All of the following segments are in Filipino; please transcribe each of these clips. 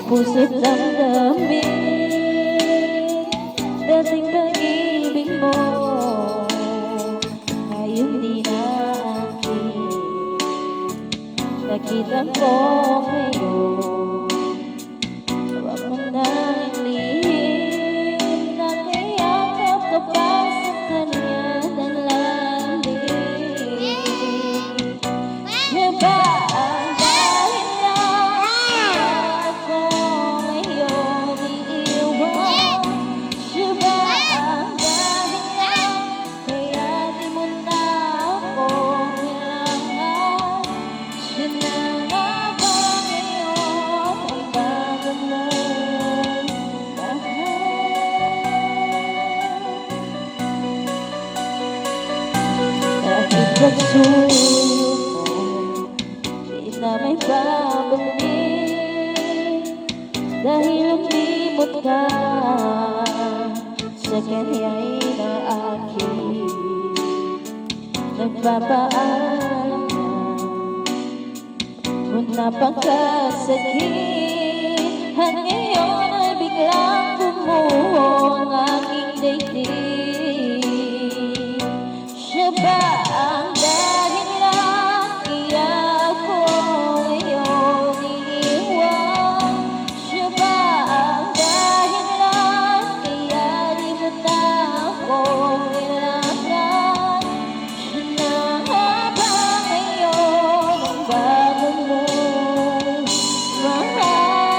puso't damdamin. Dating pag-ibig mo, ngayon di na akin. Nakita ko ngayon, huwag mo nang ilihim. Nakayakap ka pa sa kanya ng lalim. Siya ba ang dahilan ako ngayon iiwan? Siya ba ang dahilan kaya di mo na ako kailangan? Siya na nga ba ngayon ang bago mong mahal? Kahit pagsuyo na may babalik, dahil lumimot ka sa kanya'y na akin. Nagpapaalam na kung napagkasakit, at ngayon ay biglang bumuho ang aking daigdig. Siya ba ang dahilan kaya ako ngayon iiwan? Siya ba ang dahilan kaya di mo na ako kailangan? Siya na nga ba ngayon ang bago mong mahal?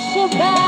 Siya ba